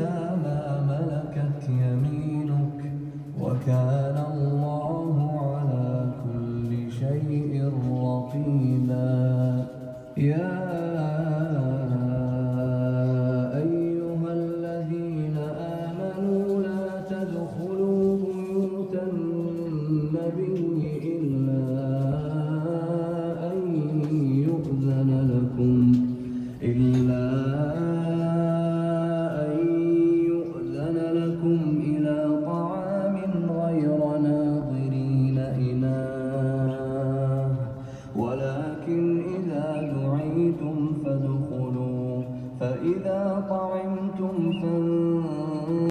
إلا ما ملكت يمينك وكان الله على كل شيء رقيبا يا أيها الذين آمنوا لا تدخلوا بيوت النبي إلا أن يؤذن لكم إلى طعام غير ناظرين إناه ولكن إذا دعيتم فادخلوا فإذا طعمتم فانتشروا